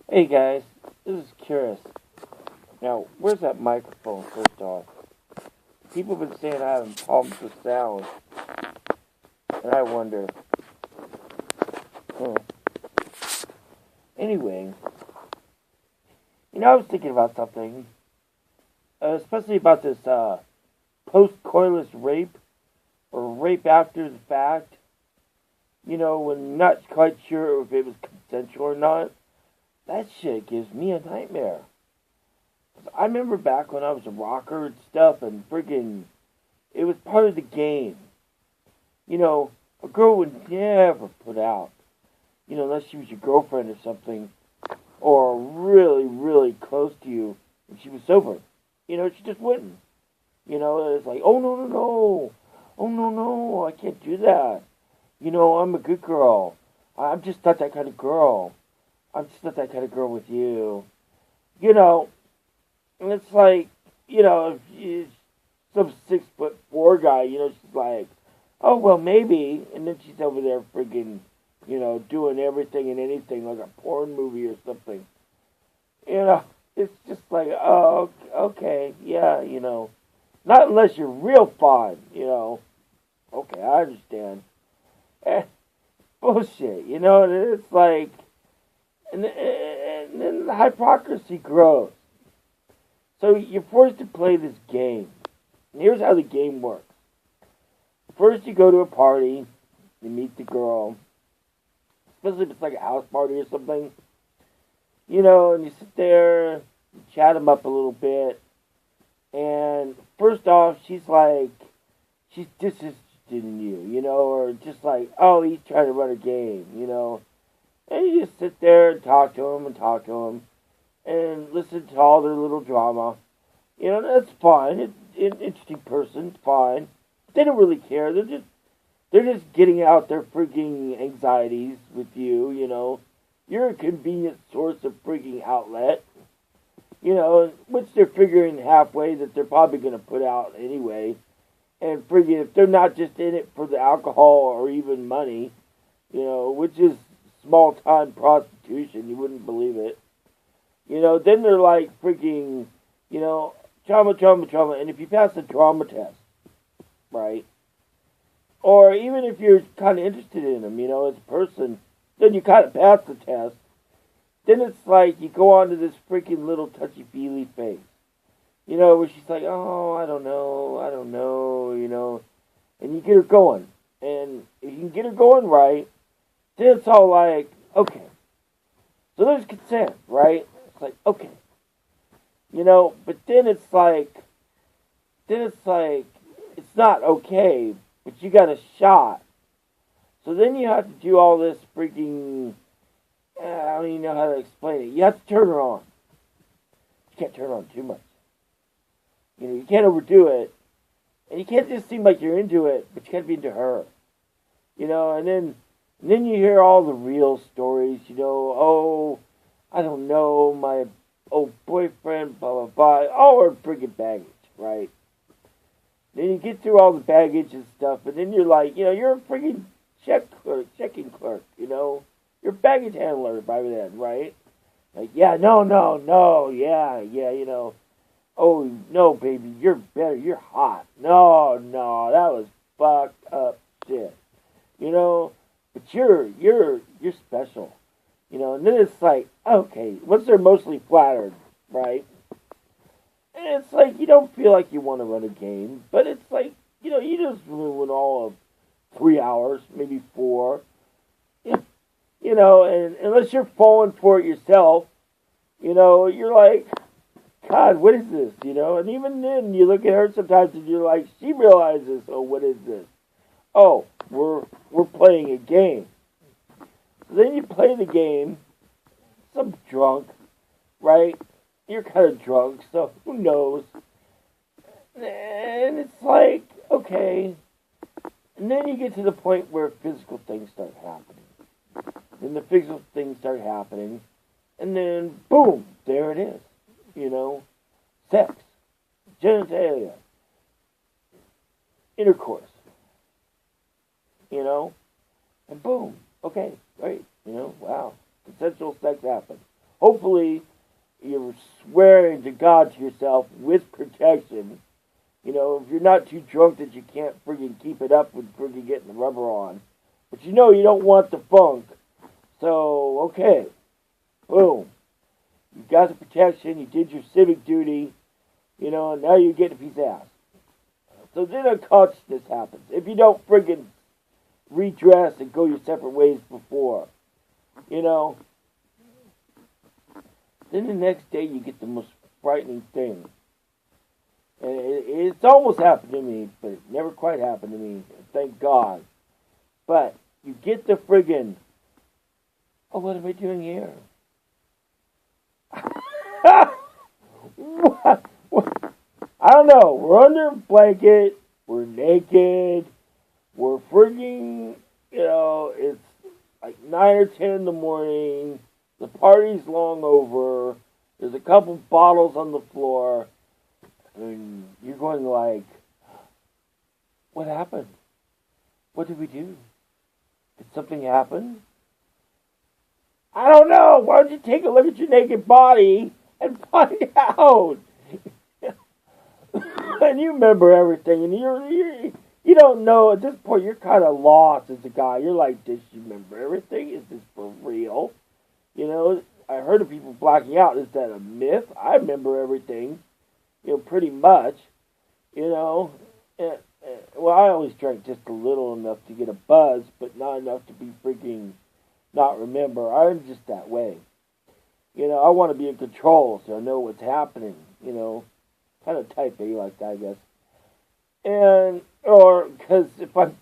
Hey guys, this is Curious. Now, where's that microphone first off? People have been saying I have problems with sound, and I wonder. Hmm. Anyway, I was thinking about something, especially about this post-coitus rape, or rape after the fact. When not quite sure if it was consensual or not. That shit gives me a nightmare. I remember back when I was a rocker and stuff, and friggin', it was part of the game. A girl would never put out, unless she was your girlfriend or something, or really, really close to you, and she was sober. She just wouldn't. It's like, oh no, no, no, oh no, no, I can't do that. I'm a good girl. I'm just not that kind of girl. I'm just not that kind of girl with you. And it's like, if you, some 6'4" guy, she's like, oh, well, maybe. And then she's over there friggin', doing everything and anything like a porn movie or something. It's just like, oh, okay, yeah, Not unless you're real fine. Okay, I understand. Bullshit, and it's like, and then the hypocrisy grows. So you're forced to play this game. And here's how the game works. First you go to a party, you meet the girl, especially if it's like a house party or something, and you sit there, you chat them up a little bit, and first off, she's disinterested in you, or just like, oh, he's trying to run a game, and you just sit there and talk to him, and listen to all their little drama. That's fine. It's an interesting person, fine. They don't really care. They're just getting out their freaking anxieties with you. You're a convenient source of freaking outlet. Which they're figuring halfway that they're probably going to put out anyway. And friggin', if they're not just in it for the alcohol or even money, which is small-time prostitution, you wouldn't believe it. Then they're like freaking, trauma. And if you pass the trauma test, right? Or even if you're kind of interested in them, as a person, then you kind of pass the test. Then it's like you go on to this freaking little touchy-feely phase. Where she's like, oh, I don't know, and you get her going. And if you can get her going right, then it's all like, okay. So there's consent, right? It's like, okay. But then it's like, it's not okay, but you got a shot. So then you have to do all this freaking, I don't even know how to explain it. You have to turn her on. You can't turn her on too much. You can't overdo it. And you can't just seem like you're into it, but you can't be into her. And then you hear all the real stories, oh, I don't know, my old boyfriend, blah, blah, blah, all her friggin' baggage, right? Then you get through all the baggage and stuff, and then you're like, you're a friggin' checking clerk, you're a baggage handler by then, right? Like, yeah, no, yeah, oh, no, baby, you're better, you're hot. No, that was fucked up shit, but you're special, and then it's like, okay, once they're mostly flattered, right? And it's like, you don't feel like you want to run a game, but it's like, you just ruin all of 3 hours, maybe 4, and unless you're falling for it yourself, you're like, God, what is this, and even then, you look at her sometimes and you're like, she realizes, oh, what is this? Oh, we're playing a game. So then you play the game, some drunk, right? You're kind of drunk, so who knows? And it's like, okay. And then you get to the point where physical things start happening. Then the physical things start happening, and then, boom, there it is. Sex, genitalia, intercourse, and boom, okay, great, wow, consensual sex happens. hopefully you're swearing to God to yourself with protection. You know, if you're not too drunk that you can't friggin' keep it up with friggin' getting the rubber on. But you know you don't want the funk. So, okay. Boom. You got the protection, you did your civic duty, you know, and now you're getting a piece of ass. So then unconsciousness happens. If you don't friggin' redress and go your separate ways before, you know, then the next day you get the most frightening thing. And it's almost happened to me, but it never quite happened to me. Thank God. But you get the friggin', oh, what am I doing here? What? I don't know. We're under a blanket. We're naked. We're friggin', you know, it's like 9 or 10 in the morning. The party's long over. There's a couple bottles on the floor. And you're going like, what happened? What did we do? Did something happen? I don't know. Why don't you take a look at your naked body and find out? And you remember everything, and you don't know at this point. You're kind of lost as a guy. You're like, does she remember everything? Is this for real? You know, I heard of people blacking out. Is that a myth? I remember everything, you know, pretty much. You know, well, I always drank just a little enough to get a buzz, but not enough to be freaking not remember. I'm just that way. You know, I want to be in control, so I know what's happening. You know, kind of type A like that, I guess. And or because if I'm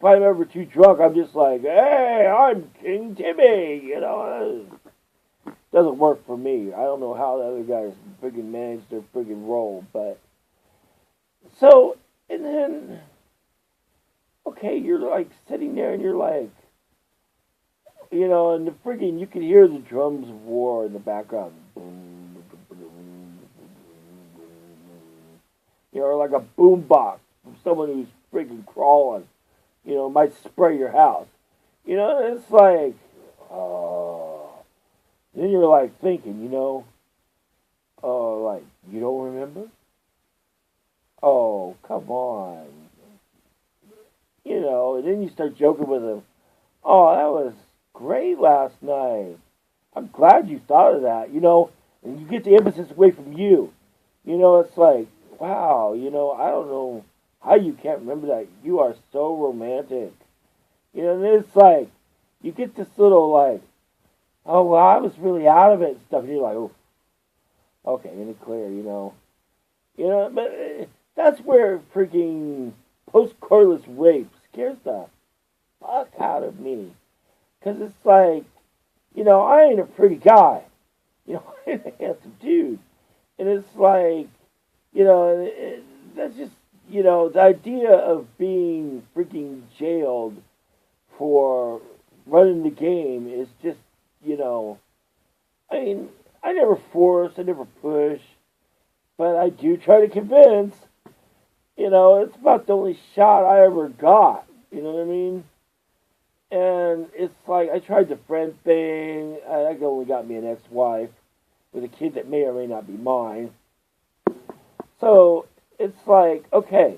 ever too drunk, I'm just like, hey, I'm King Timmy. You know, it doesn't work for me. I don't know how the other guys friggin' manage their friggin' role, but so and then okay, you're like sitting there and you're like, you know, and the friggin' you can hear the drums of war in the background. You know, or like a boom box from someone who's friggin' crawling. You know, might spray your house. You know, it's like, oh. Then you're like thinking, you know, oh, like, you don't remember? Oh, come on. You know, and then you start joking with them. Oh, that was great last night. I'm glad you thought of that, you know, and you get the emphasis away from you. You know, it's like, wow, you know, I don't know how you can't remember that. You are so romantic. You know, and it's like, you get this little like, oh, well, I was really out of it and stuff. And you're like, oh, okay, in the clear, you know. You know, but that's where freaking post-coitus rape scares the fuck out of me. Because it's like, you know, I ain't a pretty guy. You know, I ain't a handsome dude. And it's like, you know, that's just, you know, the idea of being freaking jailed for running the game is just, you know, I mean, I never force, I never push, but I do try to convince. You know, it's about the only shot I ever got. You know what I mean? And it's like, I tried the friend thing. That only got me an ex-wife with a kid that may or may not be mine. So, it's like, okay.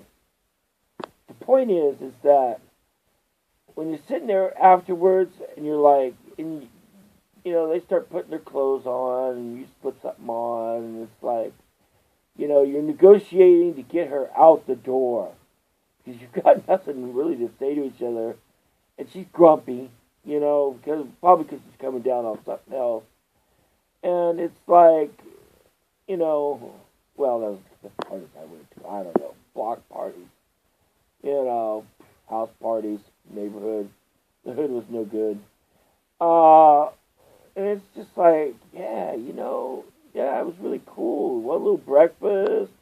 The point is that when you're sitting there afterwards and you're like, and you know, they start putting their clothes on and you put something on and it's like, you know, you're negotiating to get her out the door because you've got nothing really to say to each other. And she's grumpy, you know, probably because she's coming down on something else. And it's like, you know, well, those the parties I went to, I don't know, block parties, you know, house parties, neighborhood. The hood was no good. And it's just like, yeah, you know, yeah, it was really cool. One little breakfast,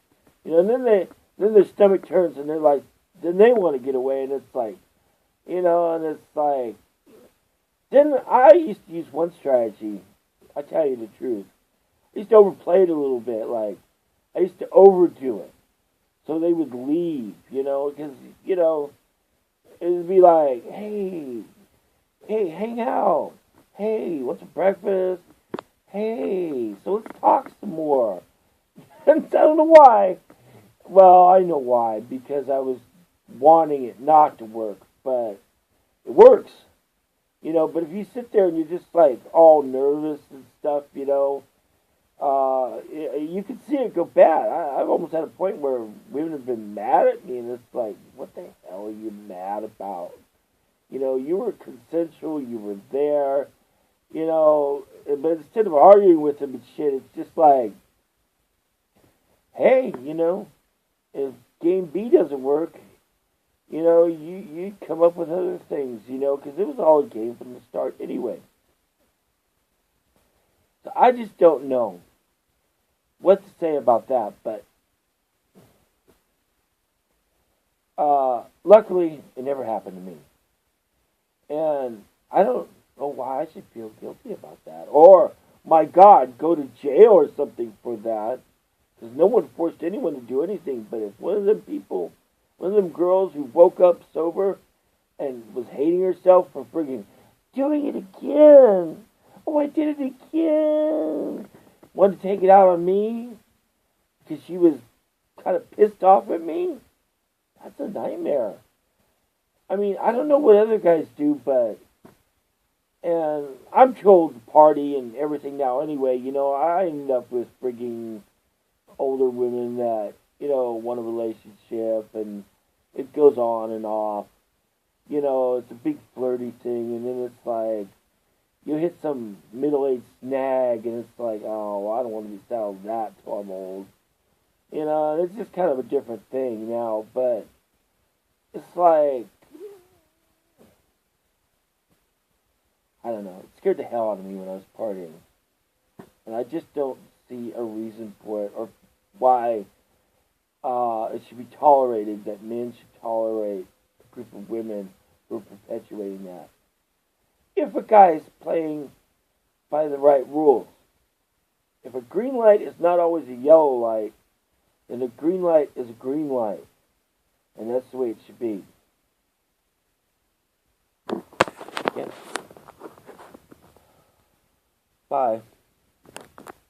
you know. And then their stomach turns, and they're like, then they want to get away, and it's like, you know, and it's like, then I used to use one strategy. I tell you the truth, I used to overplay it a little bit. Like, I used to overdo it, so they would leave, you know, because you know, it would be like, hey, hang out. Hey, what's for breakfast? hey, so let's talk some more. And I don't know why. Well, I know why, because I was wanting it not to work, but it works. But if you sit there and you're just like all nervous and stuff, you can see it go bad. I've almost had a point where women have been mad at me, and it's like, what the hell are you mad about? You were consensual, you were there, but instead of arguing with them and shit, it's just like, hey, if game B doesn't work, you come up with other things, because it was all a game from the start anyway. So I just don't know what to say about that, but luckily it never happened to me. And I don't know why I should feel guilty about that. Or, my God, go to jail or something for that. Because no one forced anyone to do anything. But if one of them girls who woke up sober and was hating herself for friggin' doing it again. Oh, I did it again. Wanted to take it out on me because she was kind of pissed off at me. That's a nightmare. I mean, I don't know what other guys do, and I'm too old to party and everything now anyway. I end up with frigging older women that, want a relationship, and it goes on and off. It's a big flirty thing, and then it's like, you hit some middle-aged snag, and it's like, oh, I don't want to be saddled that till I'm old. It's just kind of a different thing now, but it's like, I don't know. It scared the hell out of me when I was partying. And I just don't see a reason for it or why it should be tolerated that men should tolerate a group of women who are perpetuating that. If a guy is playing by the right rules. If a green light is not always a yellow light, then a green light is a green light. And that's the way it should be.